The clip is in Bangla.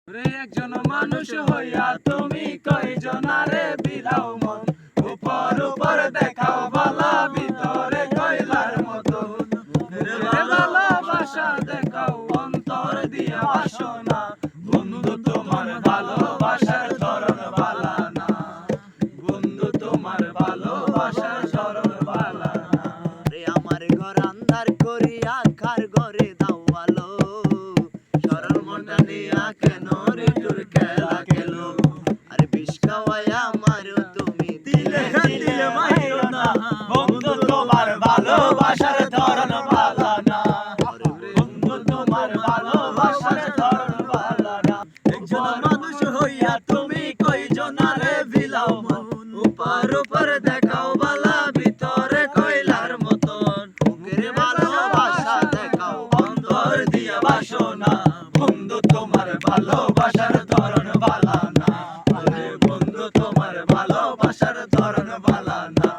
রে একজন মানুষ হইয়া তুমি কয়জনারে বিলাও মন, উপর উপর দেখাও বালা ভিতরে কয়লার মতো। ভালোবাসা দেখাও অন্তর দিয়া বাসনা, বন্ধু তোমার ভালোবাসার ধরন বালা না, বন্ধু তোমার ভালোবাসার ধরন বালা না। রে আমার ঘর আন্ধার করিয়া কার ঘরে দাও আলো, সরল মনটা নিয়া কেন রে তোর খেলা খেলো। আরে বিষ খাওয়াইয়া মারো তুমি দিলে দিলে মাইরো না, বন্ধু তোমার ভালোবাসার ধরন বালা না, বন্ধু তোমার ভালোবাসার ধরন বালা না। একজন মানুষ হইয়া তুমি কয়জনারে বিলাও মন, উপর উপর দেখাও বালা ভিতরে কয়লার মতন। বুকের ভালোবাসা দেখাও অন্তর দিয়া বাসনা, বন্ধু তোমার ভালোবাসার ধরন বালা না, আরে বন্ধু তোমার ভালোবাসার ধরন বালা না।